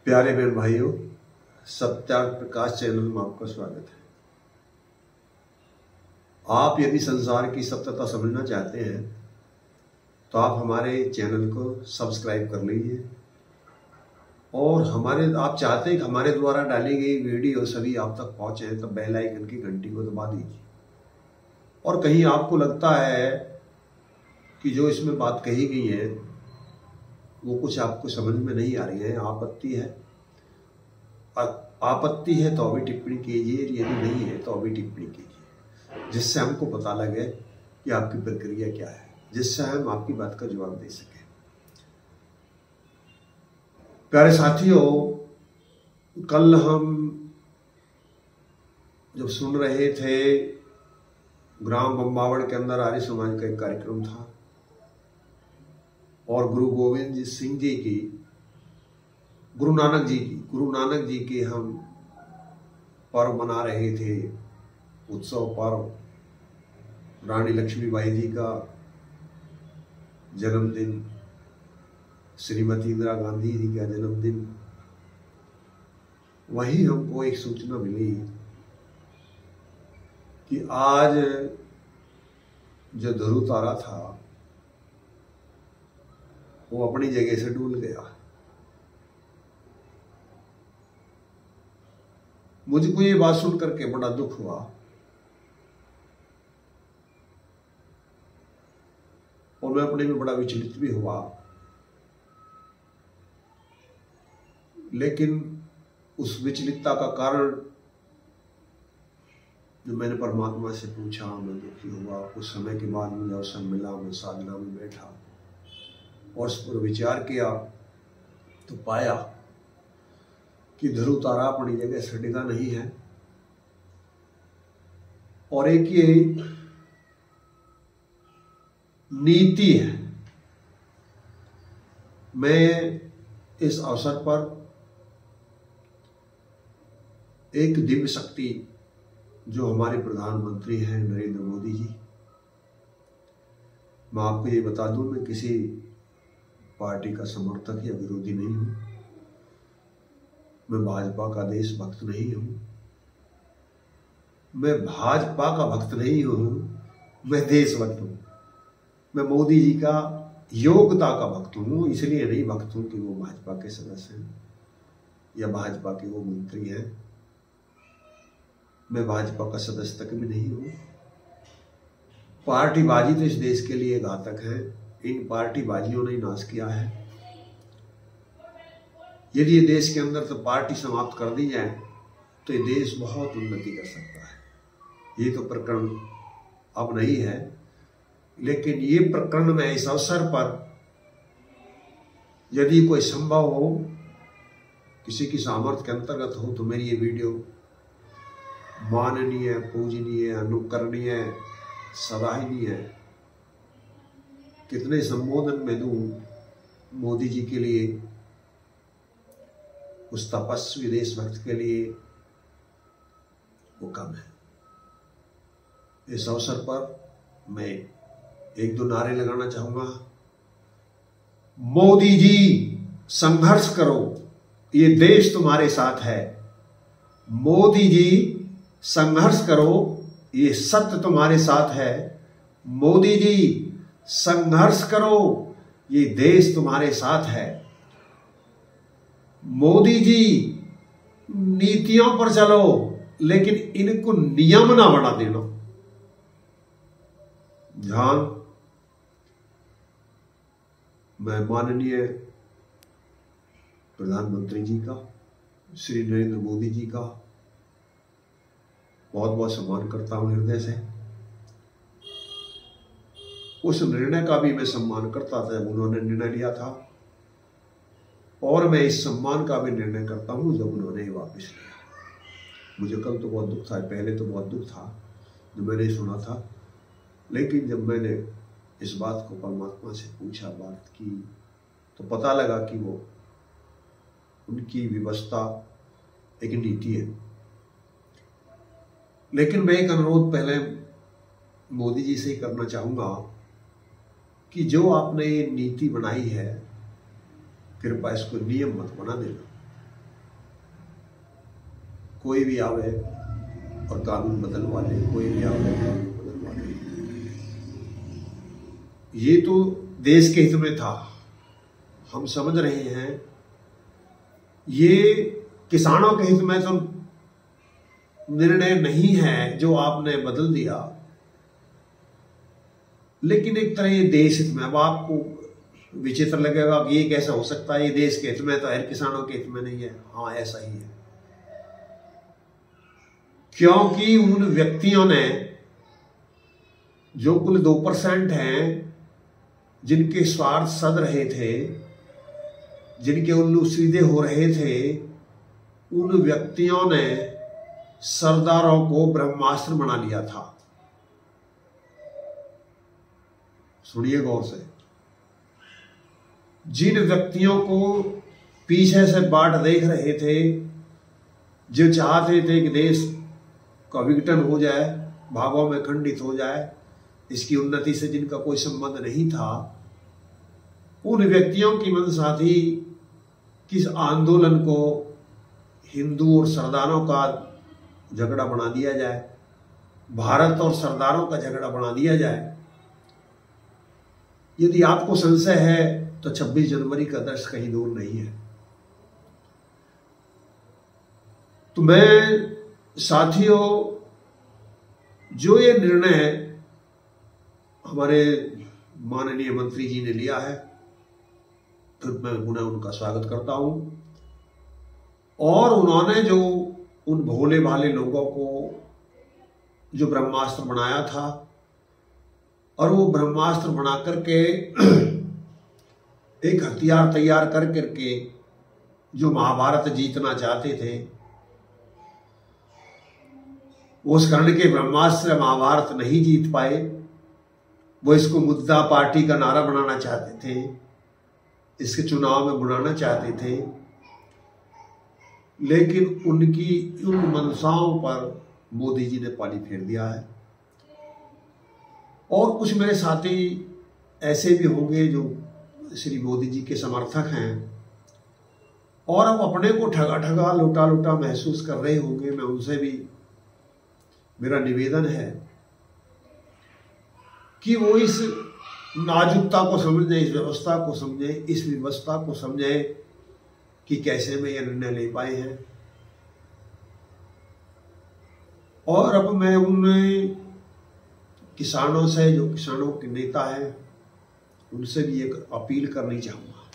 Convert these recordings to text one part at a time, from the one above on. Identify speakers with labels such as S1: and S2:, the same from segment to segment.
S1: प्यारे बहन भाइयों, सत्यार्थ प्रकाश चैनल में आपका स्वागत है। आप यदि संसार की सत्यता समझना चाहते हैं तो आप हमारे चैनल को सब्सक्राइब कर लीजिए और आप चाहते हैं कि हमारे द्वारा डाली गई वीडियो सभी आप तक पहुंचे तो बेल आइकन की घंटी को दबा दीजिए। और कहीं आपको लगता है कि जो इसमें बात कही गई है वो कुछ आपको समझ में नहीं आ रही है, आपत्ति है तो अभी टिप्पणी कीजिए, यदि नहीं है तो अभी टिप्पणी कीजिए, जिससे हमको पता लगे कि आपकी प्रक्रिया क्या है, जिससे हम आपकी बात का जवाब दे सकें। प्यारे साथियों, कल हम जब सुन रहे थे ग्राम बम्बावड़ के अंदर आर्य समाज का एक कार्यक्रम था और गुरु गोविंद सिंह जी की, गुरु नानक जी के हम पर्व मना रहे थे, उत्सव पर्व। रानी लक्ष्मीबाई जी का जन्मदिन, श्रीमती इंदिरा गांधी जी का जन्मदिन। वहीं हमको एक सूचना मिली कि आज जो ध्रुव तारा था वो अपनी जगह से डूल गया। मुझको ये बात सुन करके बड़ा दुख हुआ और मैं अपने में बड़ा विचलित भी हुआ, लेकिन उस विचलितता का कारण जो मैंने परमात्मा से पूछा, मैं दुखी हुआ। कुछ समय के बाद मुझे अवसर मिला, मैं साधना में बैठा और उस पर विचार किया तो पाया कि ध्रुव तारा अपनी जगह से डिगा नहीं है। और एक ये नीति है। मैं इस अवसर पर एक दिव्य शक्ति जो हमारे प्रधानमंत्री हैं नरेंद्र मोदी जी, मैं आपको ये बता दूं, मैं किसी पार्टी का समर्थक या विरोधी नहीं हूं। मैं भाजपा का देशभक्त नहीं हूं, मैं भाजपा का भक्त नहीं हूं, मैं देशभक्त हूं। मैं मोदी जी का योग्यता का भक्त हूं, इसलिए नहीं भक्त हूं कि वो भाजपा के सदस्य हैं या भाजपा के वो मंत्री हैं। मैं भाजपा का सदस्य तक भी नहीं हूं। पार्टीबाजी तो इस देश के लिए घातक है। इन पार्टीबाजियों ने नाश किया है। यदि ये देश के अंदर तो पार्टी समाप्त कर दी जाए तो ये देश बहुत उन्नति कर सकता है। ये तो प्रकरण अब नहीं है, लेकिन ये प्रकरण में इस अवसर पर यदि कोई संभव हो, किसी की सामर्थ्य के अंतर्गत हो, तो मेरी ये वीडियो माननीय, पूजनीय, अनुकरणीय, सराहनीय, कितने संबोधन में दूं मोदी जी के लिए, उस तपस्वी देशभक्त के लिए, वो कम है। इस अवसर पर मैं एक दो नारे लगाना चाहूंगा। मोदी जी संघर्ष करो, ये देश तुम्हारे साथ है। मोदी जी संघर्ष करो, ये सत्य तुम्हारे साथ है। मोदी जी संघर्ष करो, ये देश तुम्हारे साथ है। मोदी जी नीतियों पर चलो, लेकिन इनको नियम ना बना देना। ध्यान, मैं माननीय प्रधानमंत्री जी का, श्री नरेंद्र मोदी जी का बहुत बहुत सम्मान करता हूं हृदय से। उस निर्णय का भी मैं सम्मान करता था जब उन्होंने निर्णय लिया था, और मैं इस सम्मान का भी निर्णय करता हूं जब उन्होंने वापस लिया। मुझे कल तो बहुत दुख था, पहले तो बहुत दुख था जो मैंने सुना था, लेकिन जब मैंने इस बात को परमात्मा से पूछा, बात की, तो पता लगा कि वो उनकी व्यवस्था एक नीति है। लेकिन मैं एक अनुरोध पहले मोदी जी से ही करना चाहूंगा कि जो आपने ये नीति बनाई है, कृपया इसको नियम मत बना देना। कोई भी आवे और कानून बदलवा ले, कोई भी आवे कानून बदलवा ले। ये तो देश के हित में था, हम समझ रहे हैं। ये किसानों के हित में तो निर्णय नहीं है जो आपने बदल दिया, लेकिन एक तरह ये देश हित में। अब आपको विचित्र लगेगा कि ये कैसा हो सकता है, ये देश के हित में तो है, किसानों के हित में नहीं है। हाँ, ऐसा ही है, क्योंकि उन व्यक्तियों ने जो कुल 2% हैं, जिनके स्वार्थ सद रहे थे, जिनके उल्लू सीधे हो रहे थे, उन व्यक्तियों ने सरदारों को ब्रह्मास्त्र बना लिया था। सुनिए गौर से। जिन व्यक्तियों को पीछे से बाट देख रहे थे, जो चाहते थे कि देश का विघटन हो जाए, भागों में खंडित हो जाए, इसकी उन्नति से जिनका कोई संबंध नहीं था, उन व्यक्तियों की मंशा थी किस आंदोलन को हिंदू और सरदारों का झगड़ा बना दिया जाए, भारत और सरदारों का झगड़ा बना दिया जाए। यदि आपको संशय है तो 26 जनवरी का दृश्य कहीं दूर नहीं है। तो मैं साथियों, जो ये निर्णय हमारे माननीय मंत्री जी ने लिया है, फिर मैं पुनः उनका स्वागत करता हूं। और उन्होंने जो उन भोले भाले लोगों को जो ब्रह्मास्त्र बनाया था, और वो ब्रह्मास्त्र बना करके एक हथियार तैयार कर करके जो महाभारत जीतना चाहते थे, उस कारण के ब्रह्मास्त्र महाभारत नहीं जीत पाए। वो इसको मुद्दा पार्टी का नारा बनाना चाहते थे, इसके चुनाव में बुलाना चाहते थे, लेकिन उनकी उन मंशाओं पर मोदी जी ने पानी फेर दिया है। और कुछ मेरे साथी ऐसे भी होंगे जो श्री मोदी जी के समर्थक हैं, और अब अपने को ठगा ठगा लुटा लुटा महसूस कर रहे होंगे। मैं उनसे भी मेरा निवेदन है कि वो इस नाजुकता को समझें, इस व्यवस्था को समझें, इस व्यवस्था को समझें कि कैसे में ये निर्णय ले पाए हैं। और अब मैं उन किसानों से, जो किसानों के नेता हैं, उनसे भी एक अपील करनी चाहूंगा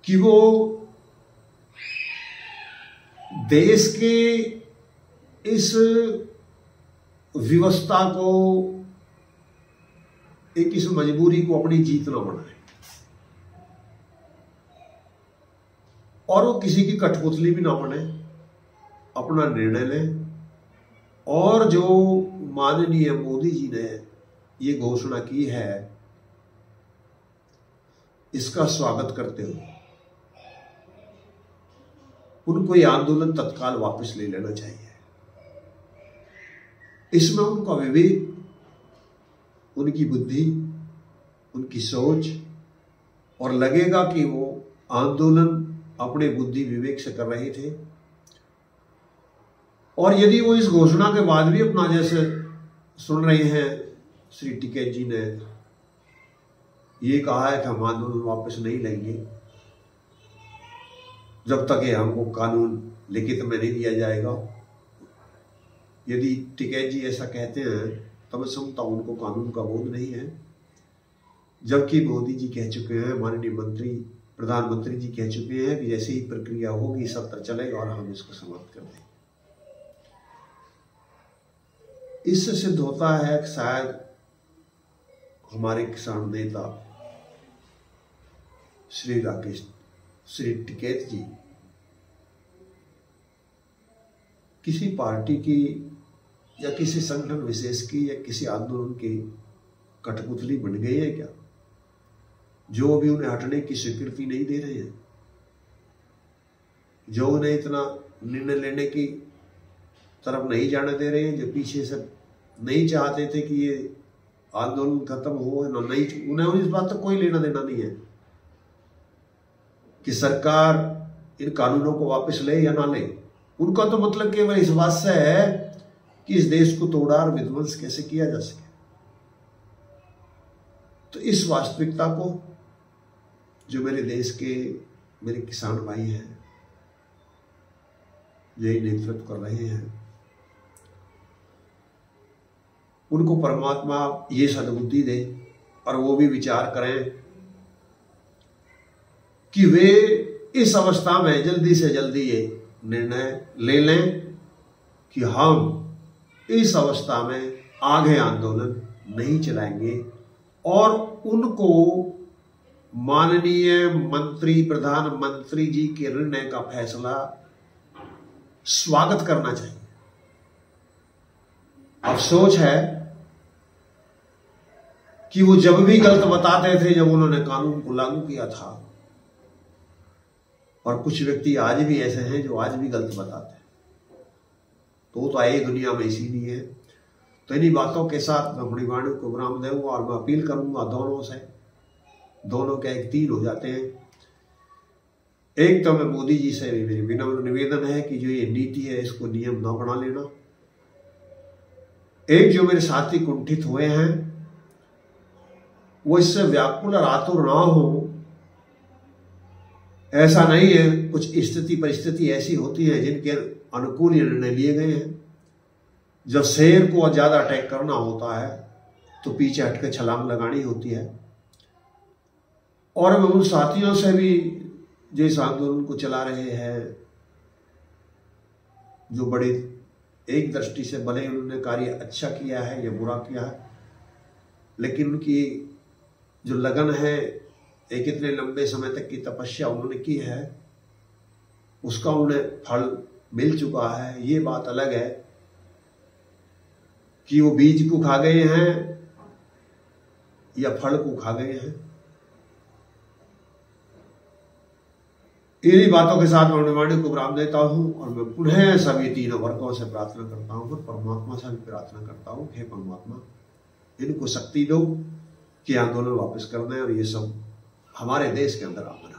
S1: कि वो देश के इस व्यवस्था को, एक इस मजबूरी को अपनी जीत न बनाए, और वो किसी की कठपुतली भी ना बने, अपना निर्णय लें। और जो माननीय मोदी जी ने ये घोषणा की है, इसका स्वागत करते हुए उनको ये आंदोलन तत्काल वापस ले लेना चाहिए। इसमें उनका विवेक, उनकी बुद्धि, उनकी सोच, और लगेगा कि वो आंदोलन अपने बुद्धि विवेक से कर रहे थे। और यदि वो इस घोषणा के बाद भी अपना, जैसे सुन रहे हैं श्री टिकैत जी ने ये कहा है कि हम आंदोलन वापस नहीं लेंगे जब तक ये हमको कानून लिखित में नहीं दिया जाएगा। यदि टिकैत जी ऐसा कहते हैं तो मैं समझता हूं उनको कानून का बोध नहीं है, जबकि मोदी जी कह चुके हैं, माननीय मंत्री प्रधानमंत्री जी कह चुके हैं कि जैसे ही प्रक्रिया होगी, सत्र चलेगा और हम इसको समाप्त कर देंगे। इससे सिद्ध होता है कि शायद हमारे किसान नेता श्री टिकैत जी किसी पार्टी की या किसी संगठन विशेष की या किसी आंदोलन की कठपुतली बन गई है क्या, जो भी उन्हें हटने की स्वीकृति नहीं दे रहे हैं, जो उन्हें इतना निर्णय लेने की तरफ नहीं जाने दे रहे हैं, जो पीछे से नहीं चाहते थे कि ये आंदोलन खत्म हो, नहीं, उन्हें इस बात तक कोई लेना देना नहीं है कि सरकार इन कानूनों को वापस ले या ना ले। उनका तो मतलब केवल इस बात से है कि इस देश को तोड़ा और विध्वंस कैसे किया जा सके। तो इस वास्तविकता को जो मेरे देश के मेरे किसान भाई हैं, यही नेतृत्व कर रहे हैं, उनको परमात्मा ये सद्बुद्धि दे और वो भी विचार करें कि वे इस अवस्था में जल्दी से जल्दी ये निर्णय ले लें कि हम इस अवस्था में आगे आंदोलन नहीं चलाएंगे और उनको माननीय मंत्री प्रधानमंत्री जी के निर्णय का फैसला स्वागत करना चाहिए। अफसोस है कि वो जब भी गलत बताते थे जब उन्होंने कानून को लागू किया था, और कुछ व्यक्ति आज भी ऐसे हैं जो आज भी गलत बताते हैं। तो आए दुनिया में इसीलिए है। तो इन्हीं बातों के साथ मैं अपनी वाणी को विराम दूंगा और मैं अपील करूंगा दोनों से, दोनों के एक तीन हो जाते हैं। एक तो मैं मोदी जी से विनम्र निवेदन है कि जो ये नीति है इसको नियम न बना लेना। एक जो मेरे साथी कुंठित हुए हैं वो इससे व्याकुल और आतुर ना हो। ऐसा नहीं है, कुछ स्थिति परिस्थिति ऐसी होती है जिनके अनुकूल निर्णय लिए गए हैं। जब शेर को ज्यादा अटैक करना होता है तो पीछे हटकर छलांग लगानी होती है। और मैं उन साथियों से भी जो इस आंदोलन को चला रहे हैं, जो बड़े एक दृष्टि से भले उन्होंने कार्य अच्छा किया है या बुरा किया है, लेकिन उनकी जो लगन है, एक इतने लंबे समय तक की तपस्या उन्होंने की है, उसका उन्हें फल मिल चुका है। ये बात अलग है कि वो बीज को खा गए हैं या फल को खा गए हैं। इन्हीं बातों के साथ मैं वाणी को विराम देता हूं और मैं पुनः सभी तीनों वर्गों से प्रार्थना करता हूं और परमात्मा से भी प्रार्थना करता हूं, हे परमात्मा इनको शक्ति दो कि आंदोलन वापस करना है और ये सब हमारे देश के अंदर आना है।